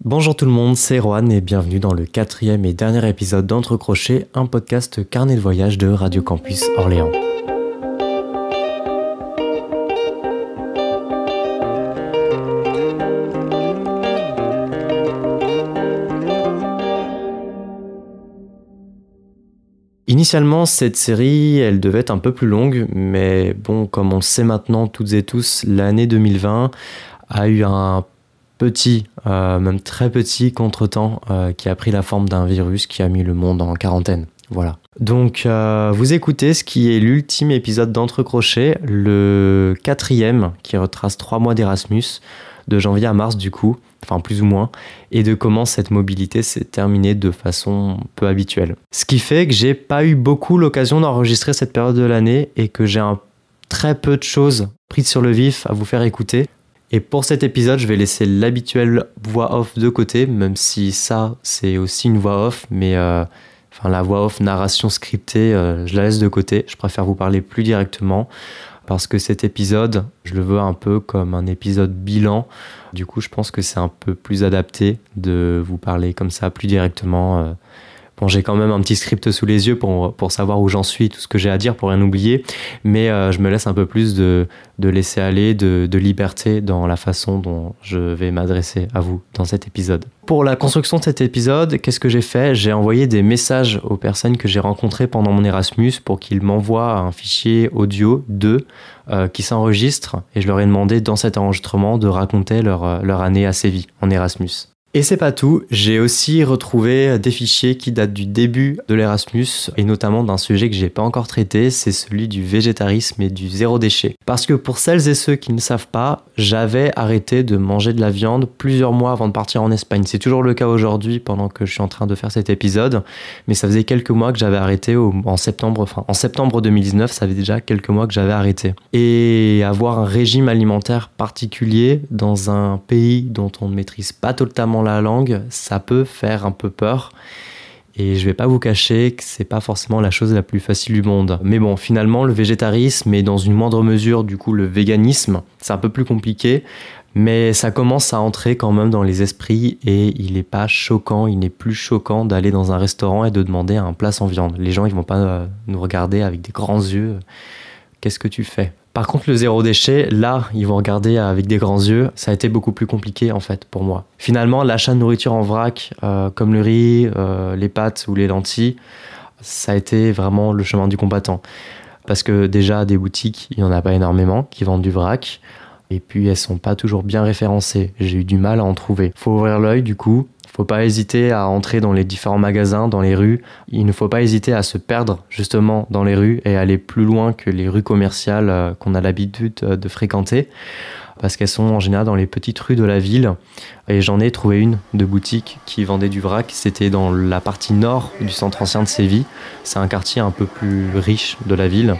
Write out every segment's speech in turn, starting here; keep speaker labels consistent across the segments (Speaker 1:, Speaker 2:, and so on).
Speaker 1: Bonjour tout le monde, c'est Rohan et bienvenue dans le 4e et dernier épisode d'Entre Crochets, un podcast carnet de voyage de Radio Campus Orléans. Initialement, cette série, elle devait être un peu plus longue, mais bon, comme on le sait maintenant toutes et tous, l'année 2020 a eu un petit, même très petit contretemps qui a pris la forme d'un virus qui a mis le monde en quarantaine. Voilà. Donc, vous écoutez ce qui est l'ultime épisode d'Entre Crochets, le 4e, qui retrace 3 mois d'Erasmus, de janvier à mars du coup, enfin plus ou moins, et de comment cette mobilité s'est terminée de façon peu habituelle. Ce qui fait que j'ai pas eu beaucoup l'occasion d'enregistrer cette période de l'année et que j'ai très peu de choses prises sur le vif à vous faire écouter. Et pour cet épisode, je vais laisser l'habituelle voix off de côté, même si ça, c'est aussi une voix off, mais la voix off narration scriptée, je la laisse de côté. Je préfère vous parler plus directement parce que cet épisode, je le veux un peu comme un épisode bilan. Du coup, je pense que c'est un peu plus adapté de vous parler comme ça plus directement. Bon, j'ai quand même un petit script sous les yeux pour savoir où j'en suis, tout ce que j'ai à dire pour rien oublier, mais je me laisse un peu plus de laisser aller, de liberté dans la façon dont je vais m'adresser à vous dans cet épisode. Pour la construction de cet épisode, qu'est-ce que j'ai fait ? J'ai envoyé des messages aux personnes que j'ai rencontrées pendant mon Erasmus pour qu'ils m'envoient un fichier audio d'eux qui s'enregistre, et je leur ai demandé dans cet enregistrement de raconter leur année à Séville en Erasmus. Et c'est pas tout, j'ai aussi retrouvé des fichiers qui datent du début de l'Erasmus et notamment d'un sujet que j'ai pas encore traité, c'est celui du végétarisme et du zéro déchet. Parce que pour celles et ceux qui ne savent pas, j'avais arrêté de manger de la viande plusieurs mois avant de partir en Espagne. C'est toujours le cas aujourd'hui pendant que je suis en train de faire cet épisode, mais ça faisait quelques mois que j'avais arrêté en septembre 2019, ça fait déjà quelques mois que j'avais arrêté. Et avoir un régime alimentaire particulier dans un pays dont on ne maîtrise pas totalement la langue, ça peut faire un peu peur. Et je vais pas vous cacher que c'est pas forcément la chose la plus facile du monde. Mais bon, finalement, le végétarisme et dans une moindre mesure, du coup, le véganisme, c'est un peu plus compliqué. Mais ça commence à entrer quand même dans les esprits et il n'est pas choquant, il n'est plus choquant d'aller dans un restaurant et de demander un plat sans viande. Les gens, ils vont pas nous regarder avec des grands yeux. Qu'est-ce que tu fais ? Par contre, le zéro déchet, là, ils vont regarder avec des grands yeux. Ça a été beaucoup plus compliqué, en fait, pour moi. Finalement, l'achat de nourriture en vrac, comme le riz, les pâtes ou les lentilles, ça a été vraiment le chemin du combattant. Parce que déjà, des boutiques, il n'y en a pas énormément qui vendent du vrac. Et puis, elles sont pas toujours bien référencées. J'ai eu du mal à en trouver. Faut ouvrir l'œil, du coup. Faut pas hésiter à entrer dans les différents magasins, dans les rues. Il ne faut pas hésiter à se perdre justement dans les rues et aller plus loin que les rues commerciales qu'on a l'habitude de fréquenter. Parce qu'elles sont en général dans les petites rues de la ville. Et j'en ai trouvé une de boutique qui vendait du vrac. C'était dans la partie nord du centre ancien de Séville. C'est un quartier un peu plus riche de la ville.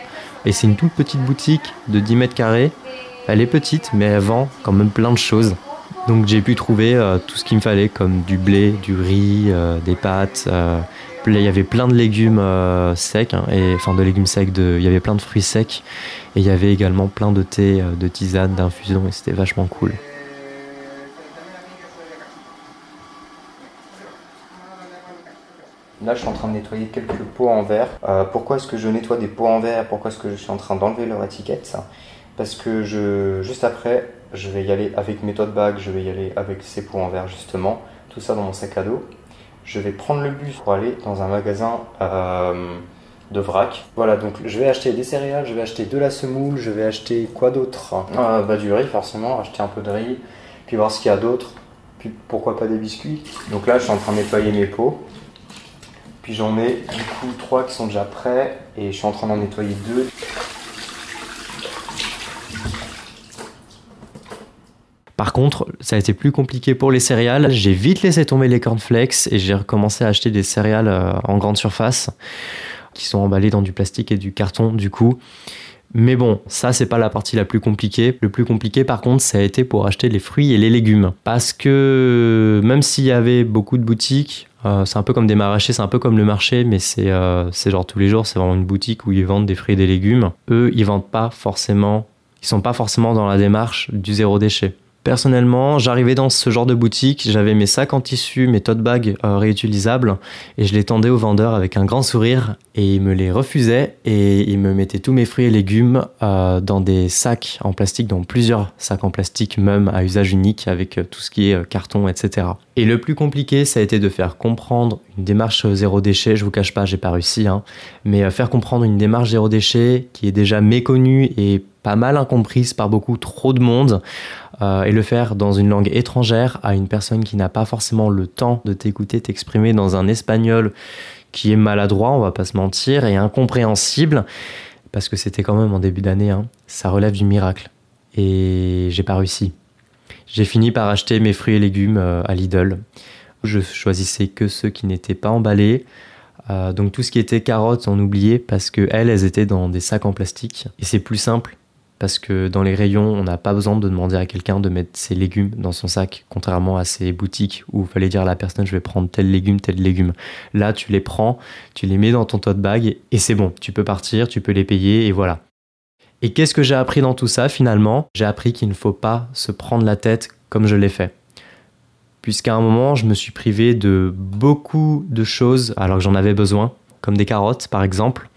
Speaker 1: Et c'est une toute petite boutique de 10 mètres carrés. Elle est petite, mais elle vend quand même plein de choses. Donc j'ai pu trouver tout ce qu'il me fallait, comme du blé, du riz, des pâtes. Il y avait plein de légumes secs, il y avait plein de fruits secs. Et il y avait également plein de thé, de tisanes, d'infusions, et c'était vachement cool. Là, je suis en train de nettoyer quelques pots en verre. Pourquoi est-ce que je nettoie des pots en verre ? Pourquoi est-ce que je suis en train d'enlever leur étiquette ? Parce que juste après, je vais y aller avec mes tote bags, je vais y aller avec ces pots en verre justement, tout ça dans mon sac à dos. Je vais prendre le bus pour aller dans un magasin de vrac. Voilà, donc je vais acheter des céréales, je vais acheter de la semoule, je vais acheter quoi d'autre ? Du riz forcément, acheter un peu de riz, puis voir ce qu'il y a d'autre, puis pourquoi pas des biscuits. Donc là, je suis en train de nettoyer mes pots. Puis j'en ai du coup 3 qui sont déjà prêts et je suis en train d'en nettoyer 2. Par contre, ça a été plus compliqué pour les céréales. J'ai vite laissé tomber les cornflakes et j'ai recommencé à acheter des céréales en grande surface qui sont emballées dans du plastique et du carton du coup. Mais bon, ça c'est pas la partie la plus compliquée. Le plus compliqué par contre, ça a été pour acheter les fruits et les légumes. Parce que même s'il y avait beaucoup de boutiques, c'est un peu comme des maraîchers, c'est un peu comme le marché, mais c'est genre tous les jours, c'est vraiment une boutique où ils vendent des fruits et des légumes. Eux, ils sont pas forcément dans la démarche du zéro déchet. Personnellement, j'arrivais dans ce genre de boutique, j'avais mes sacs en tissu, mes tote bags réutilisables et je les tendais au vendeur avec un grand sourire et il me les refusait et il me mettait tous mes fruits et légumes dans des sacs en plastique, dans plusieurs sacs en plastique même à usage unique avec tout ce qui est carton, etc. Et le plus compliqué, ça a été de faire comprendre une démarche zéro déchet. Je vous cache pas, j'ai pas réussi, mais faire comprendre une démarche zéro déchet qui est déjà méconnue et pas mal incomprise par beaucoup trop de monde. Et le faire dans une langue étrangère à une personne qui n'a pas forcément le temps de t'écouter t'exprimer dans un espagnol qui est maladroit, on va pas se mentir, et incompréhensible, parce que c'était quand même en début d'année, ça relève du miracle. Et j'ai pas réussi. J'ai fini par acheter mes fruits et légumes à Lidl. Je choisissais que ceux qui n'étaient pas emballés. Donc tout ce qui était carottes, on oubliait parce que elles étaient dans des sacs en plastique. Et c'est plus simple. Parce que dans les rayons, on n'a pas besoin de demander à quelqu'un de mettre ses légumes dans son sac, contrairement à ces boutiques où il fallait dire à la personne je vais prendre tel légume, tel légume. Là, tu les prends, tu les mets dans ton tote bag et c'est bon. Tu peux partir, tu peux les payer et voilà. Et qu'est-ce que j'ai appris dans tout ça finalement? J'ai appris qu'il ne faut pas se prendre la tête comme je l'ai fait. Puisqu'à un moment, je me suis privé de beaucoup de choses alors que j'en avais besoin, comme des carottes par exemple,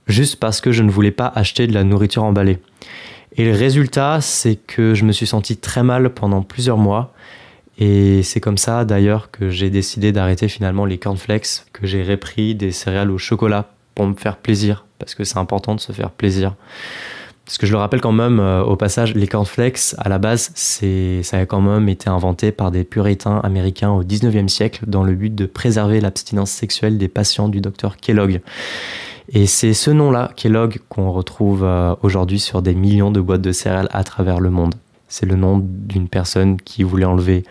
Speaker 1: juste parce que je ne voulais pas acheter de la nourriture emballée. Et le résultat, c'est que je me suis senti très mal pendant plusieurs mois. Et c'est comme ça d'ailleurs que j'ai décidé d'arrêter finalement les cornflakes, que j'ai repris des céréales au chocolat pour me faire plaisir, parce que c'est important de se faire plaisir. Parce que je le rappelle quand même, au passage, les cornflakes, à la base, ça a quand même été inventé par des puritains américains au 19e siècle dans le but de préserver l'abstinence sexuelle des patients du docteur Kellogg. Et c'est ce nom-là, Kellogg, qu'on retrouve aujourd'hui sur des millions de boîtes de céréales à travers le monde. C'est le nom d'une personne qui voulait enlever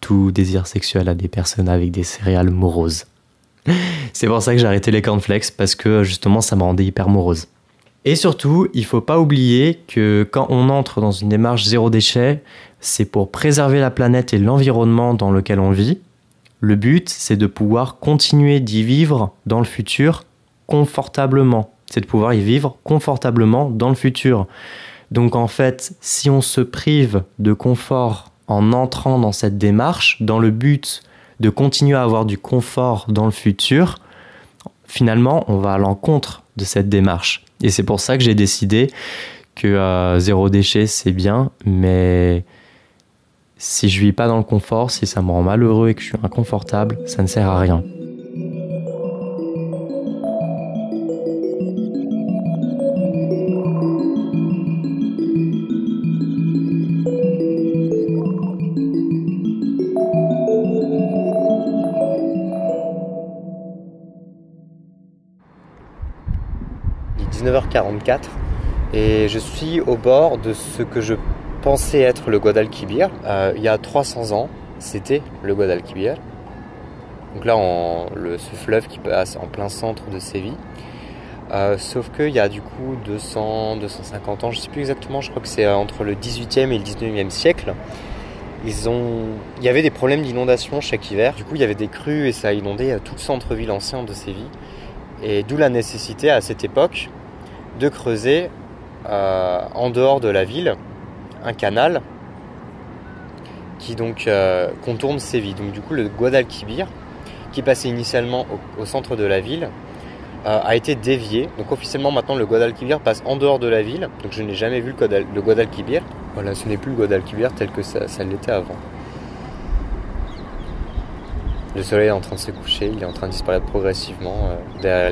Speaker 1: tout désir sexuel à des personnes avec des céréales moroses. C'est pour ça que j'ai arrêté les cornflakes, parce que justement ça me rendait hyper morose. Et surtout, il ne faut pas oublier que quand on entre dans une démarche zéro déchet, c'est pour préserver la planète et l'environnement dans lequel on vit. Le but, c'est de pouvoir continuer d'y vivre dans le futur confortablement. C'est de pouvoir y vivre confortablement dans le futur. Donc en fait, si on se prive de confort en entrant dans cette démarche, dans le but de continuer à avoir du confort dans le futur, finalement, on va à l'encontre de cette démarche. Et c'est pour ça que j'ai décidé que zéro déchet, c'est bien, mais si je vis pas dans le confort, si ça me rend malheureux et que je suis inconfortable, ça ne sert à rien. Il est 19h44 et je suis au bord de ce que je pensais être le Guadalquivir. Il y a 300 ans, c'était le Guadalquivir. Donc là, ce fleuve qui passe en plein centre de Séville. Sauf qu'il y a du coup 250 ans, je ne sais plus exactement, je crois que c'est entre le 18e et le 19e siècle. Il y avait des problèmes d'inondation chaque hiver. Du coup, il y avait des crues et ça a inondé tout le centre-ville ancien de Séville. Et d'où la nécessité à cette époque de creuser en dehors de la ville un canal qui donc contourne Séville. Donc du coup le Guadalquivir, qui passait initialement au centre de la ville, a été dévié. Donc officiellement maintenant le Guadalquivir passe en dehors de la ville. Donc je n'ai jamais vu le Guadalquivir. Voilà, ce n'est plus le Guadalquivir tel que ça l'était avant. Le soleil est en train de se coucher, il est en train de disparaître progressivement derrière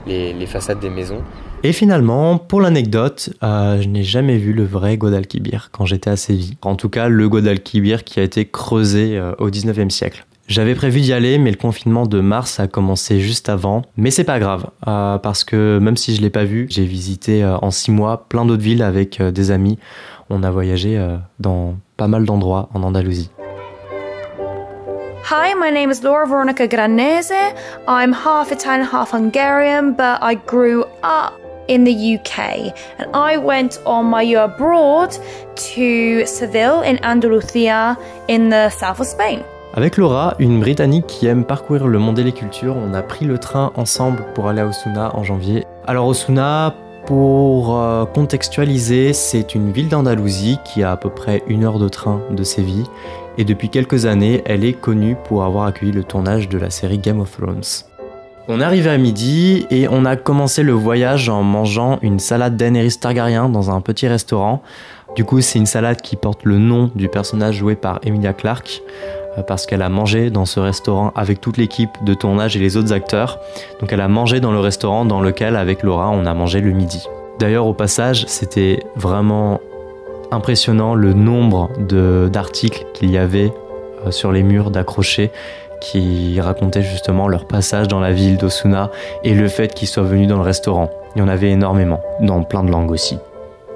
Speaker 1: les façades des maisons. Et finalement, pour l'anecdote, je n'ai jamais vu le vrai Guadalquivir quand j'étais à Séville. En tout cas, le Guadalquivir qui a été creusé au 19e siècle. J'avais prévu d'y aller, mais le confinement de mars a commencé juste avant. Mais c'est pas grave, parce que même si je l'ai pas vu, j'ai visité en 6 mois plein d'autres villes avec des amis. On a voyagé dans pas mal d'endroits en Andalousie.
Speaker 2: Hi, my name is Laura Veronica Granese. I'm half Italian, half Hungarian, but I grew up in the UK. And I went on my year abroad to Seville in Andalusia in the south of Spain.
Speaker 1: Avec Laura, une Britannique qui aime parcourir le monde et les cultures, on a pris le train ensemble pour aller à Osuna en janvier. Alors Osuna, Pour contextualiser, c'est une ville d'Andalousie qui a à peu près 1 heure de train de Séville et depuis quelques années, elle est connue pour avoir accueilli le tournage de la série Game of Thrones. On est arrivé à midi et on a commencé le voyage en mangeant une salade Daenerys Targaryen dans un petit restaurant. Du coup, c'est une salade qui porte le nom du personnage joué par Emilia Clarke parce qu'elle a mangé dans ce restaurant avec toute l'équipe de tournage et les autres acteurs. Donc elle a mangé dans le restaurant dans lequel, avec Laura, on a mangé le midi. D'ailleurs, au passage, c'était vraiment impressionnant le nombre d'articles qu'il y avait sur les murs d'accrochés qui racontaient justement leur passage dans la ville d'Osuna et le fait qu'ils soient venus dans le restaurant. Il y en avait énormément, dans plein de langues aussi.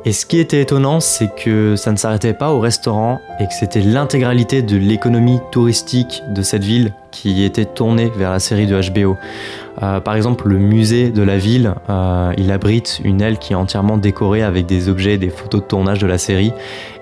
Speaker 1: Et ce qui était étonnant, c'est que ça ne s'arrêtait pas au restaurant et que c'était l'intégralité de l'économie touristique de cette ville qui était tournée vers la série de HBO. Par exemple, le musée de la ville, il abrite une aile qui est entièrement décorée avec des objets et des photos de tournage de la série.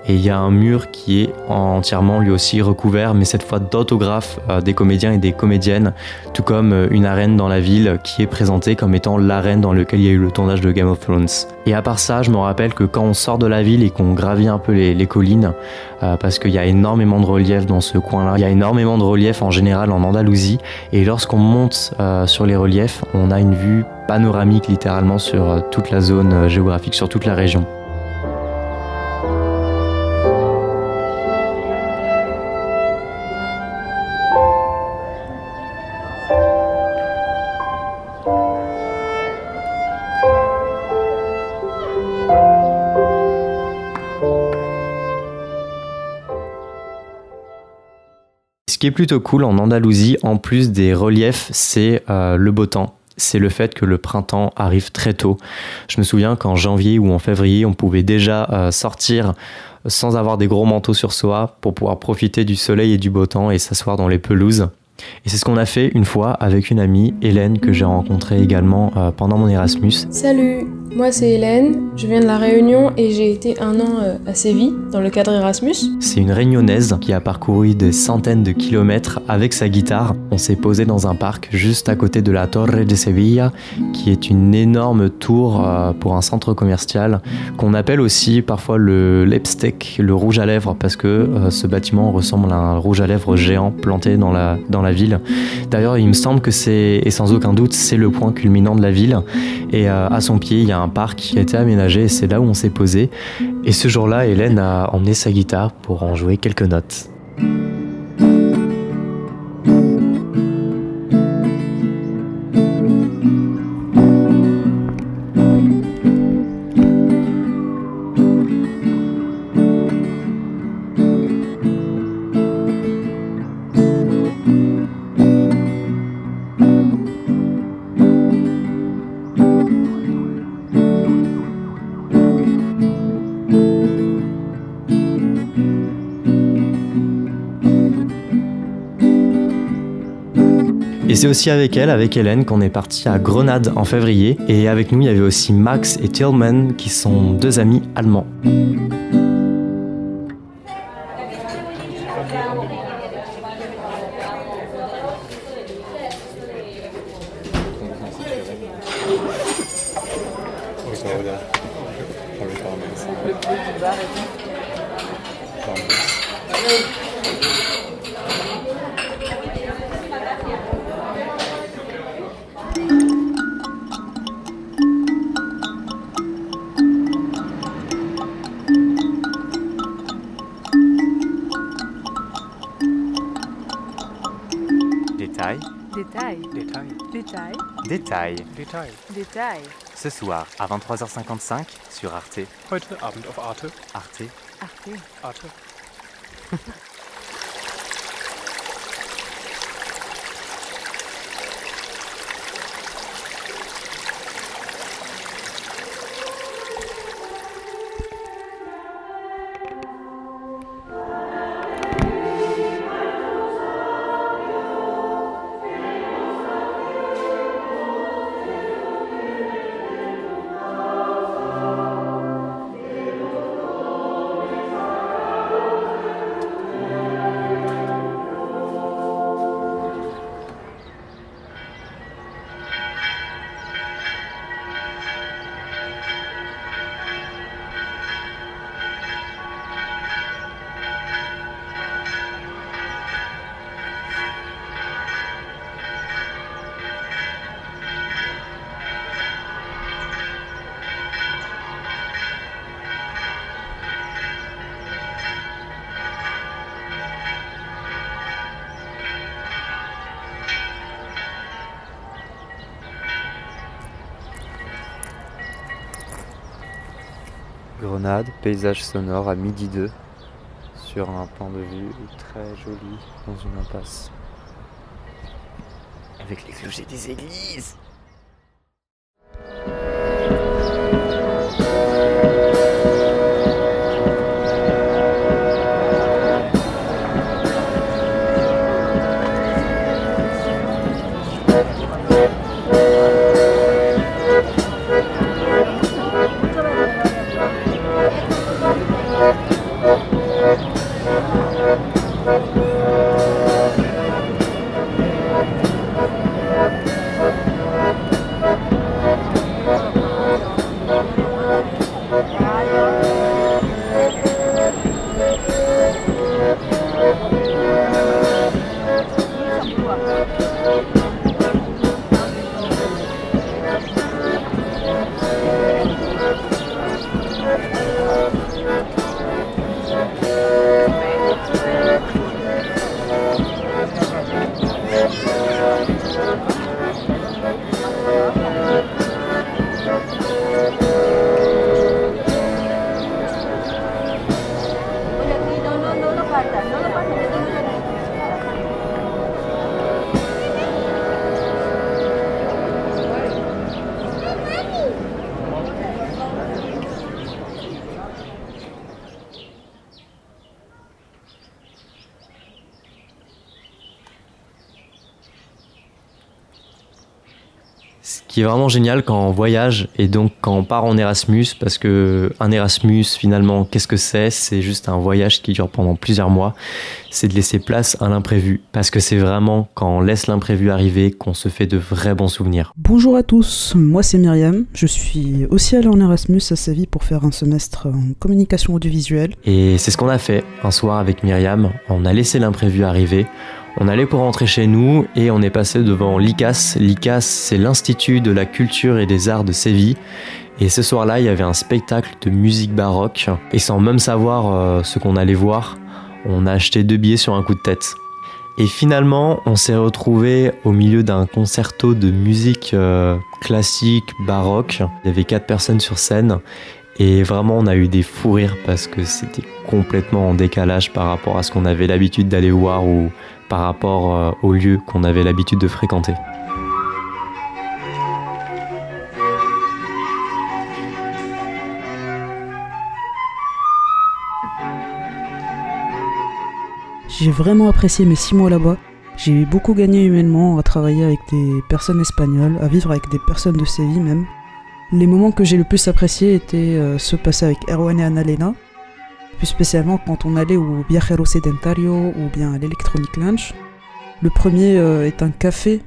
Speaker 1: Et il y a un mur qui est entièrement lui aussi recouvert, mais cette fois d'autographes des comédiens et des comédiennes, tout comme une arène dans la ville qui est présentée comme étant l'arène dans laquelle il y a eu le tournage de Game of Thrones. Et à part ça, je me rappelle que quand on sort de la ville et qu'on gravit un peu les collines, parce qu'il y a énormément de relief dans ce coin-là, il y a énormément de relief en général en Andalousie, et lorsqu'on monte sur les reliefs, on a une vue panoramique littéralement sur toute la zone géographique, sur toute la région. Ce qui est plutôt cool en Andalousie, en plus des reliefs, c'est le beau temps. C'est le fait que le printemps arrive très tôt. Je me souviens qu'en janvier ou en février, on pouvait déjà sortir sans avoir des gros manteaux sur soi pour pouvoir profiter du soleil et du beau temps et s'asseoir dans les pelouses. Et c'est ce qu'on a fait une fois avec une amie, Hélène, que j'ai rencontrée également pendant mon Erasmus.
Speaker 3: Salut, moi c'est Hélène, je viens de La Réunion et j'ai été 1 an à Séville dans le cadre Erasmus.
Speaker 1: C'est une réunionnaise qui a parcouru des centaines de kilomètres avec sa guitare. On s'est posé dans un parc juste à côté de la Torre de Sevilla, qui est une énorme tour pour un centre commercial, qu'on appelle aussi parfois le Lipstick, le rouge à lèvres, parce que ce bâtiment ressemble à un rouge à lèvres géant planté dans la ville. D'ailleurs, il me semble que c'est, et sans aucun doute, c'est le point culminant de la ville. Et à son pied, il y a un parc qui a été aménagé et c'est là où on s'est posé. Et ce jour-là, Hélène a emmené sa guitare pour en jouer quelques notes. Et c'est aussi avec elle, avec Hélène, qu'on est parti à Grenade en février. Et avec nous, il y avait aussi Max et Tillman, qui sont 2 amis allemands.
Speaker 4: Détail. Ce soir à 23h55 sur Arte.
Speaker 5: Heute Abend auf Arte.
Speaker 4: Arte.
Speaker 1: Grenade, paysage sonore à midi 2, sur un plan de vue très joli dans une impasse. Avec les clochers des églises. Ce qui est vraiment génial quand on voyage et donc quand on part en Erasmus, parce que un Erasmus finalement, qu'est-ce que c'est ? C'est juste un voyage qui dure pendant plusieurs mois. C'est de laisser place à l'imprévu, parce que c'est vraiment quand on laisse l'imprévu arriver qu'on se fait de vrais bons souvenirs.
Speaker 5: Bonjour à tous, moi c'est Myriam, je suis aussi allée en Erasmus à Séville pour faire un semestre en communication audiovisuelle.
Speaker 1: Et c'est ce qu'on a fait un soir avec Myriam, on a laissé l'imprévu arriver. On allait pour rentrer chez nous et on est passé devant l'ICAS. L'ICAS, c'est l'Institut de la Culture et des Arts de Séville. Et ce soir-là, il y avait un spectacle de musique baroque. Et sans même savoir ce qu'on allait voir, on a acheté 2 billets sur un coup de tête. Et finalement, on s'est retrouvés au milieu d'un concerto de musique classique, baroque. Il y avait 4 personnes sur scène. Et vraiment, on a eu des fous rires parce que c'était complètement en décalage par rapport à ce qu'on avait l'habitude d'aller voir ou par rapport aux lieux qu'on avait l'habitude de fréquenter.
Speaker 5: J'ai vraiment apprécié mes 6 mois là-bas. J'ai beaucoup gagné humainement à travailler avec des personnes espagnoles, à vivre avec des personnes de Séville même. Les moments que j'ai le plus appréciés étaient ceux passés avec Erwan et Annalena, plus spécialement quand on allait au Viajero Sedentario ou bien à l'Electronic Lounge. Le premier est un café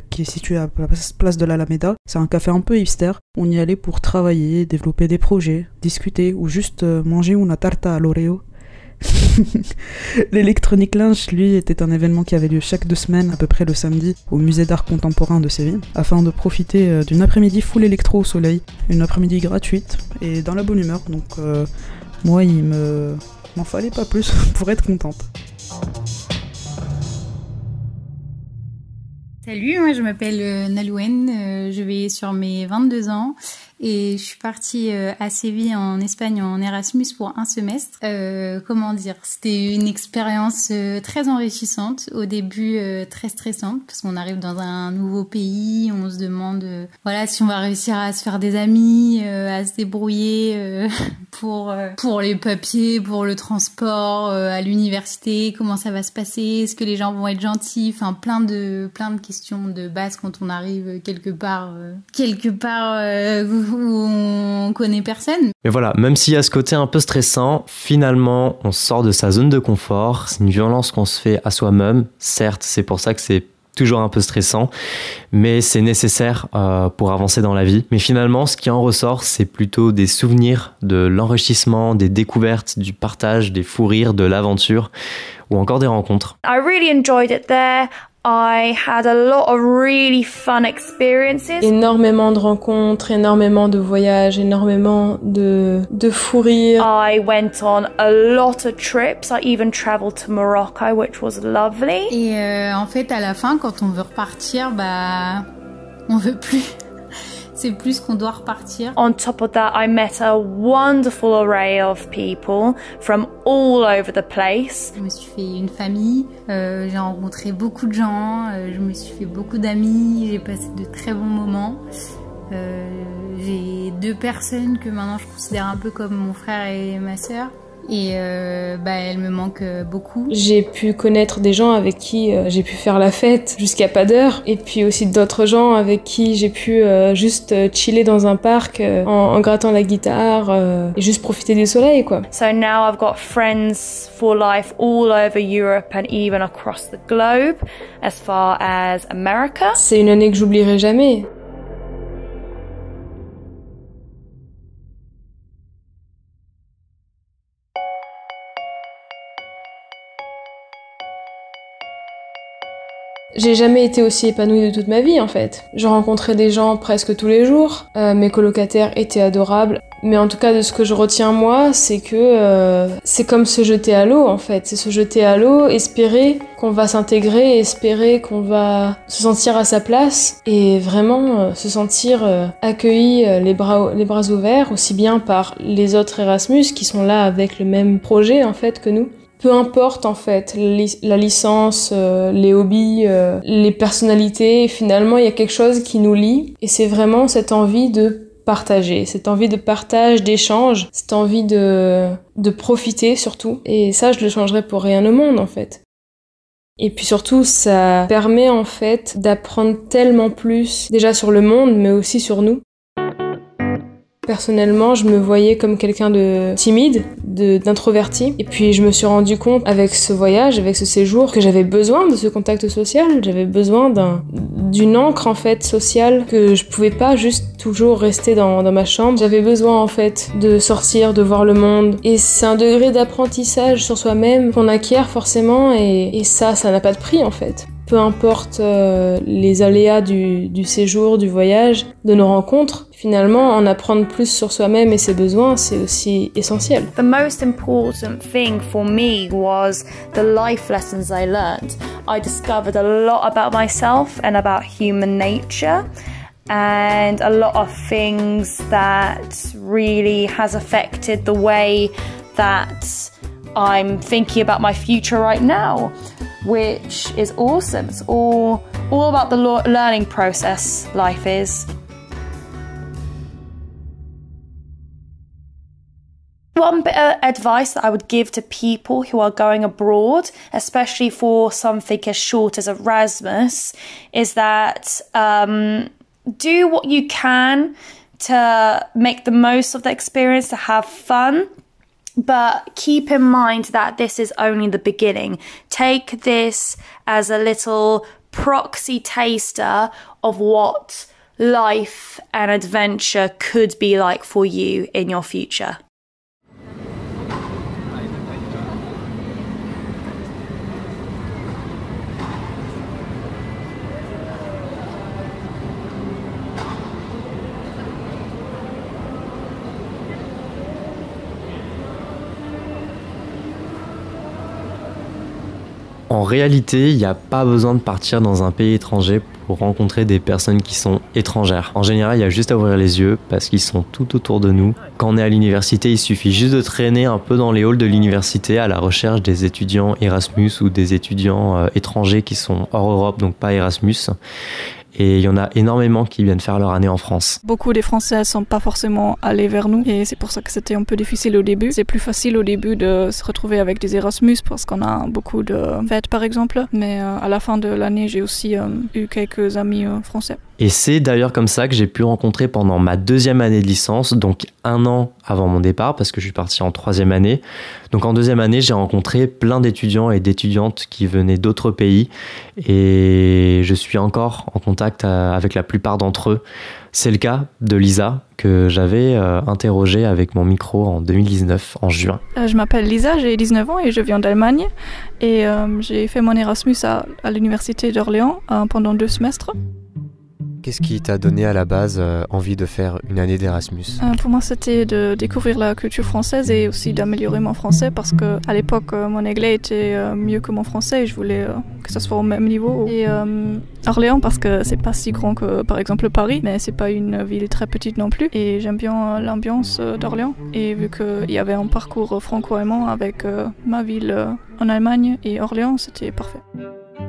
Speaker 5: qui est situé à la place de l'Alameda. C'est un café un peu hipster. On y allait pour travailler, développer des projets, discuter ou juste manger una tarta al Oreo. L'Electronic Lounge, lui, était un événement qui avait lieu chaque 2 semaines, à peu près le samedi, au musée d'art contemporain de Séville, afin de profiter d'une après-midi full électro au soleil, une après-midi gratuite et dans la bonne humeur. Donc moi, il m'en fallait pas plus pour être contente.
Speaker 6: Salut, moi je m'appelle Nalouen, je vais sur mes 22 ans et je suis partie à Séville en Espagne en Erasmus pour un semestre. Comment dire, c'était une expérience très enrichissante, au début très stressante parce qu'on arrive dans un nouveau pays, on se demande voilà si on va réussir à se faire des amis, à se débrouiller pour les papiers, pour le transport, à l'université, comment ça va se passer, est-ce que les gens vont être gentils, enfin plein de questions de base quand on arrive quelque part où on connaît personne.
Speaker 1: Mais voilà, même s'il y a ce côté un peu stressant, finalement, on sort de sa zone de confort. C'est une violence qu'on se fait à soi-même. Certes, c'est pour ça que c'est toujours un peu stressant, mais c'est nécessaire pour avancer dans la vie. Mais finalement, ce qui en ressort, c'est plutôt des souvenirs, de l'enrichissement, des découvertes, du partage, des fous rires, de l'aventure, ou encore des rencontres.
Speaker 2: I really enjoyed it there. I had a lot of really fun experiences.
Speaker 3: Énormément de rencontres, énormément de voyages, énormément de fous rires.
Speaker 2: I went on a lot of trips. I even traveled to Morocco, which was lovely.
Speaker 6: Et en fait, à la fin, quand on veut repartir, on veut plus. c'est plus qu'on doit repartir.
Speaker 2: On top of that, I met a wonderful array of people from all over the place.
Speaker 6: Je me suis fait une famille, j'ai rencontré beaucoup de gens, je me suis fait beaucoup d'amis, j'ai passé de très bons moments. J'ai 2 personnes que maintenant je considère un peu comme mon frère et ma sœur. Et elles me manquent beaucoup.
Speaker 3: J'ai pu connaître des gens avec qui j'ai pu faire la fête jusqu'à pas d'heure, et puis aussi d'autres gens avec qui j'ai pu juste chiller dans un parc en grattant la guitare et juste profiter du soleil, quoi.
Speaker 2: So now I've got friends for life all over Europe and even across the globe, as far as America.
Speaker 3: C'est une année que j'oublierai jamais. J'ai jamais été aussi épanouie de toute ma vie, en fait. Je rencontrais des gens presque tous les jours, mes colocataires étaient adorables, mais en tout cas de ce que je retiens moi, c'est que c'est comme se jeter à l'eau, en fait. C'est se jeter à l'eau, espérer qu'on va s'intégrer, espérer qu'on va se sentir à sa place et vraiment se sentir accueilli les bras ouverts, aussi bien par les autres Erasmus qui sont là avec le même projet, en fait, que nous. Peu importe en fait, la licence, les hobbies, les personnalités, finalement il y a quelque chose qui nous lie et c'est vraiment cette envie de partager, cette envie de partage, d'échange, cette envie de profiter surtout. Et ça je le changerais pour rien au monde en fait. Et puis surtout ça permet en fait d'apprendre tellement plus déjà sur le monde mais aussi sur nous. Personnellement, je me voyais comme quelqu'un de timide, d'introverti. Et puis je me suis rendu compte avec ce voyage, avec ce séjour, que j'avais besoin de ce contact social. J'avais besoin d'une encre en fait sociale, que je pouvais pas juste toujours rester dans ma chambre. J'avais besoin en fait de sortir, de voir le monde. Et c'est un degré d'apprentissage sur soi-même qu'on acquiert forcément et ça n'a pas de prix en fait. Peu importe les aléas du séjour, du voyage, de nos rencontres, finalement, en apprendre plus sur soi-même et ses besoins, c'est aussi essentiel.
Speaker 2: The most important thing for me was the life lessons I learned. I discovered a lot about myself and about human nature, and a lot of things that really has affected the way that I'm thinking about my future right now, which is awesome. It's all about the learning process, life is. One bit of advice that I would give to people who are going abroad, especially for something as short as Erasmus, is that do what you can to make the most of the experience, to have fun. But keep in mind that this is only the beginning. Take this as a little proxy taster of what life and adventure could be like for you in your future.
Speaker 1: En réalité, il n'y a pas besoin de partir dans un pays étranger pour rencontrer des personnes qui sont étrangères. En général, il y a juste à ouvrir les yeux parce qu'ils sont tout autour de nous. Quand on est à l'université, il suffit juste de traîner un peu dans les halls de l'université à la recherche des étudiants Erasmus ou des étudiants étrangers qui sont hors Europe, donc pas Erasmus. Et il y en a énormément qui viennent faire leur année en France.
Speaker 7: Beaucoup des Français ne sont pas forcément allés vers nous et c'est pour ça que c'était un peu difficile au début. C'est plus facile au début de se retrouver avec des Erasmus parce qu'on a beaucoup de fêtes par exemple. Mais à la fin de l'année, j'ai aussi eu quelques amis français.
Speaker 1: Et c'est d'ailleurs comme ça que j'ai pu rencontrer pendant ma 2e année de licence, donc 1 an avant mon départ, parce que je suis parti en 3e année. Donc en 2e année, j'ai rencontré plein d'étudiants et d'étudiantes qui venaient d'autres pays et je suis encore en contact avec la plupart d'entre eux. C'est le cas de Lisa, que j'avais interrogée avec mon micro en 2019, en juin.
Speaker 7: Je m'appelle Lisa, j'ai 19 ans et je viens d'Allemagne. Et j'ai fait mon Erasmus à l'université d'Orléans pendant 2 semestres.
Speaker 1: Qu'est-ce qui t'a donné à la base envie de faire une année d'Erasmus ?
Speaker 7: Pour moi, c'était de découvrir la culture française et aussi d'améliorer mon français parce que à l'époque, mon anglais était mieux que mon français et je voulais que ça soit au même niveau. Et Orléans parce que c'est pas si grand que par exemple Paris, mais c'est pas une ville très petite non plus. Et j'aime bien l'ambiance d'Orléans. Et vu qu'il y avait un parcours franco-allemand avec ma ville en Allemagne et Orléans, c'était parfait.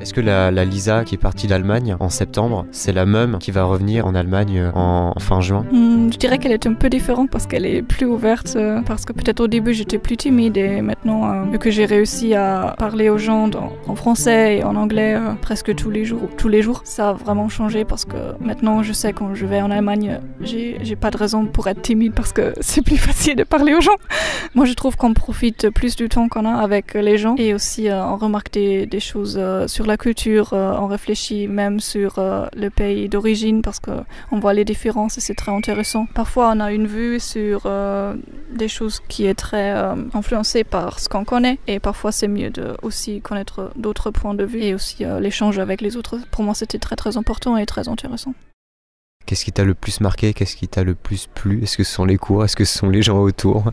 Speaker 1: Est-ce que la Lisa qui est partie d'Allemagne en septembre, c'est la même qui va revenir en Allemagne en fin juin ?
Speaker 7: Je dirais qu'elle est un peu différente parce qu'elle est plus ouverte, parce que peut-être au début j'étais plus timide et maintenant, vu que j'ai réussi à parler aux gens en français et en anglais presque tous les jours, ça a vraiment changé parce que maintenant je sais quand je vais en Allemagne, j'ai pas de raison pour être timide parce que c'est plus facile de parler aux gens. Moi je trouve qu'on profite plus du temps qu'on a avec les gens et aussi on remarque des choses sur la culture, on réfléchit même sur le pays d'origine parce qu'on voit les différences et c'est très intéressant. Parfois on a une vue sur des choses qui est très influencée par ce qu'on connaît et parfois c'est mieux de aussi connaître d'autres points de vue et aussi l'échange avec les autres. Pour moi c'était très très important et très intéressant.
Speaker 1: Qu'est-ce qui t'a le plus marqué ? Qu'est-ce qui t'a le plus plu ? Est-ce que ce sont les cours ? Est-ce que ce sont les gens autour ?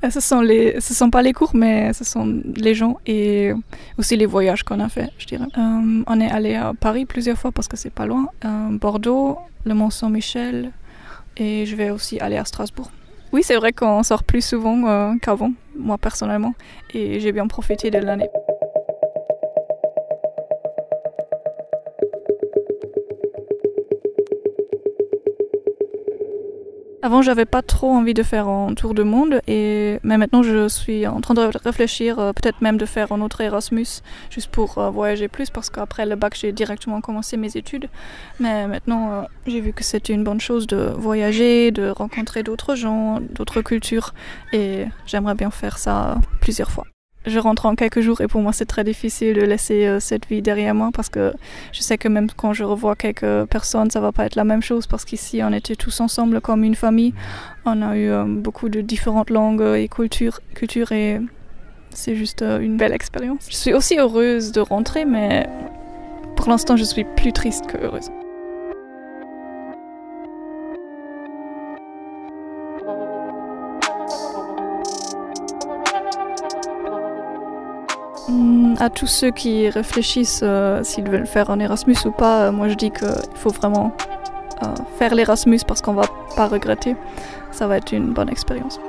Speaker 7: Ce sont pas les cours, mais ce sont les gens et aussi les voyages qu'on a fait, je dirais. On est allé à Paris plusieurs fois parce que c'est pas loin. Bordeaux, le Mont-Saint-Michel et je vais aussi aller à Strasbourg. Oui, c'est vrai qu'on sort plus souvent qu'avant, moi personnellement, et j'ai bien profité de l'année. Avant, j'avais pas trop envie de faire un tour du monde, mais maintenant je suis en train de réfléchir, peut-être même de faire un autre Erasmus, juste pour voyager plus, parce qu'après le bac, j'ai directement commencé mes études. Mais maintenant, j'ai vu que c'était une bonne chose de voyager, de rencontrer d'autres gens, d'autres cultures, et j'aimerais bien faire ça plusieurs fois. Je rentre en quelques jours et pour moi c'est très difficile de laisser cette vie derrière moi parce que je sais que même quand je revois quelques personnes ça va pas être la même chose parce qu'ici on était tous ensemble comme une famille. On a eu beaucoup de différentes langues et cultures et c'est juste une belle expérience. Je suis aussi heureuse de rentrer mais pour l'instant je suis plus triste que heureuse. À tous ceux qui réfléchissent s'ils veulent faire un Erasmus ou pas, moi je dis qu'il faut vraiment faire l'Erasmus parce qu'on va pas regretter. Ça va être une bonne expérience.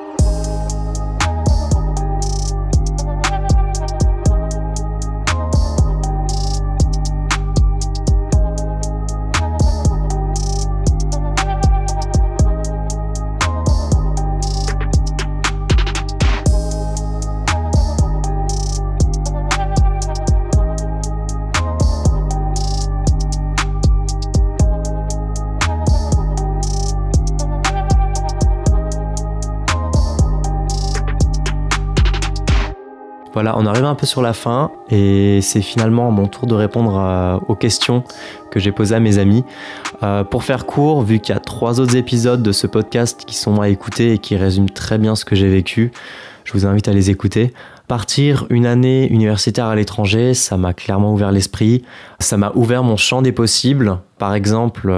Speaker 1: Voilà, on arrive un peu sur la fin et c'est finalement à mon tour de répondre aux questions que j'ai posées à mes amis. Pour faire court, vu qu'il y a 3 autres épisodes de ce podcast qui sont à écouter et qui résument très bien ce que j'ai vécu, je vous invite à les écouter. Partir une année universitaire à l'étranger, ça m'a clairement ouvert l'esprit. Ça m'a ouvert mon champ des possibles. Par exemple,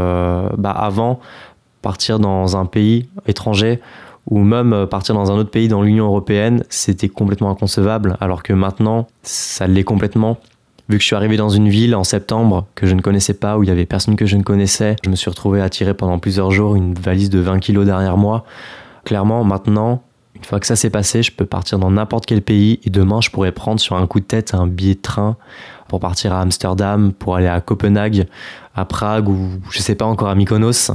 Speaker 1: avant, partir dans un pays étranger ou même partir dans un autre pays dans l'Union européenne, c'était complètement inconcevable, alors que maintenant, ça l'est complètement. Vu que je suis arrivé dans une ville en septembre que je ne connaissais pas, où il y avait personne que je ne connaissais, je me suis retrouvé à tirer pendant plusieurs jours une valise de 20 kilos derrière moi. Clairement, maintenant, une fois que ça s'est passé, je peux partir dans n'importe quel pays et demain, je pourrais prendre sur un coup de tête un billet de train pour partir à Amsterdam, pour aller à Copenhague, à Prague ou je sais pas encore à Mykonos,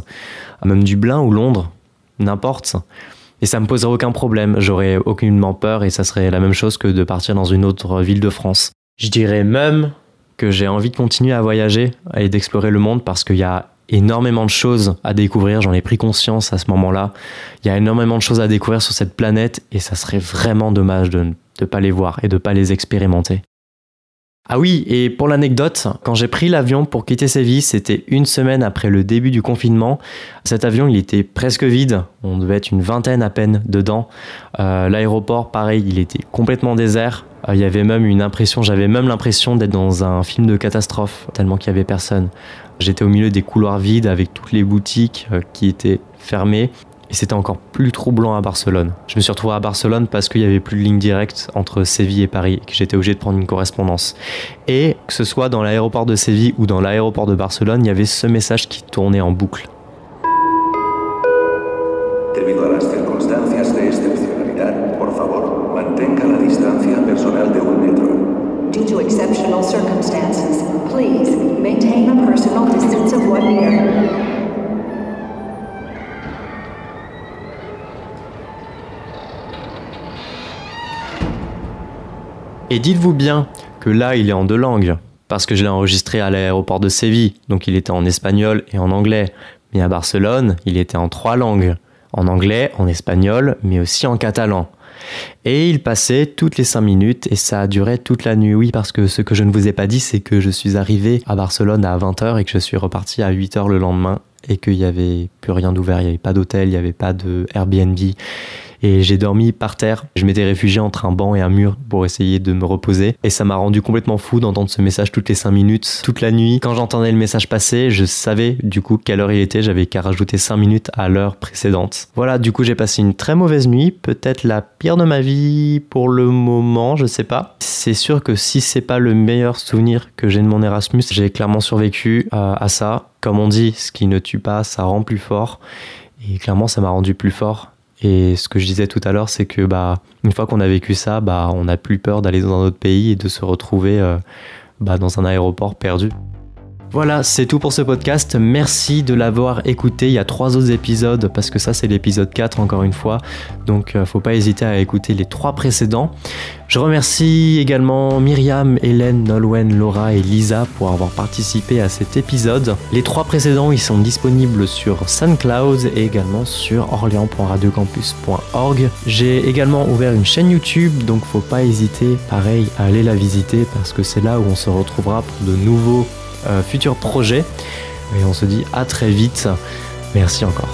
Speaker 1: même Dublin ou Londres, n'importe. Et ça me poserait aucun problème, j'aurais aucunement peur et ça serait la même chose que de partir dans une autre ville de France. Je dirais même que j'ai envie de continuer à voyager et d'explorer le monde parce qu'il y a énormément de choses à découvrir, j'en ai pris conscience à ce moment-là. Il y a énormément de choses à découvrir sur cette planète et ça serait vraiment dommage de ne pas les voir et de ne pas les expérimenter. Ah oui, et pour l'anecdote, quand j'ai pris l'avion pour quitter Séville, c'était une semaine après le début du confinement. Cet avion, il était presque vide, on devait être une vingtaine à peine dedans. L'aéroport, pareil, il était complètement désert. Il y avait même j'avais même l'impression d'être dans un film de catastrophe, tellement qu'il y avait personne. J'étais au milieu des couloirs vides avec toutes les boutiques qui étaient fermées. Et c'était encore plus troublant à Barcelone. Je me suis retrouvé à Barcelone parce qu'il n'y avait plus de ligne directe entre Séville et Paris, et que j'étais obligé de prendre une correspondance. Et que ce soit dans l'aéroport de Séville ou dans l'aéroport de Barcelone, il y avait ce message qui tournait en boucle.
Speaker 8: Debido a las circunstancias de excepcionalidad, por favor, mantenga la distancia personal de 1 metro.
Speaker 9: Due to exceptional circumstances, please maintain a personal distance of 1 meter.
Speaker 1: Et dites-vous bien que là, il est en 2 langues, parce que je l'ai enregistré à l'aéroport de Séville, donc il était en espagnol et en anglais. Mais à Barcelone, il était en 3 langues, en anglais, en espagnol, mais aussi en catalan. Et il passait toutes les 5 minutes et ça a duré toute la nuit. Oui, parce que ce que je ne vous ai pas dit, c'est que je suis arrivé à Barcelone à 20h et que je suis reparti à 8h le lendemain et qu'il n'y avait plus rien d'ouvert, il n'y avait pas d'hôtel, il n'y avait pas de Airbnb. Et j'ai dormi par terre. Je m'étais réfugié entre un banc et un mur pour essayer de me reposer. Et ça m'a rendu complètement fou d'entendre ce message toutes les 5 minutes, toute la nuit. Quand j'entendais le message passer, je savais du coup quelle heure il était. J'avais qu'à rajouter 5 minutes à l'heure précédente. Voilà, du coup j'ai passé une très mauvaise nuit. Peut-être la pire de ma vie pour le moment, je sais pas. C'est sûr que si c'est pas le meilleur souvenir que j'ai de mon Erasmus, j'ai clairement survécu à ça. Comme on dit, ce qui ne tue pas, ça rend plus fort. Et clairement, ça m'a rendu plus fort. Et ce que je disais tout à l'heure, c'est que une fois qu'on a vécu ça, on n'a plus peur d'aller dans un autre pays et de se retrouver dans un aéroport perdu. Voilà, c'est tout pour ce podcast. Merci de l'avoir écouté. Il y a 3 autres épisodes parce que ça, c'est l'épisode 4 encore une fois. Donc, faut pas hésiter à écouter les 3 précédents. Je remercie également Myriam, Hélène, Nolwenn, Laura et Lisa pour avoir participé à cet épisode. Les 3 précédents, ils sont disponibles sur SoundCloud et également sur orléans.radiocampus.org. J'ai également ouvert une chaîne YouTube, donc faut pas hésiter, pareil, à aller la visiter parce que c'est là où on se retrouvera pour de nouveaux futurs projets. Et on se dit à très vite. Merci encore.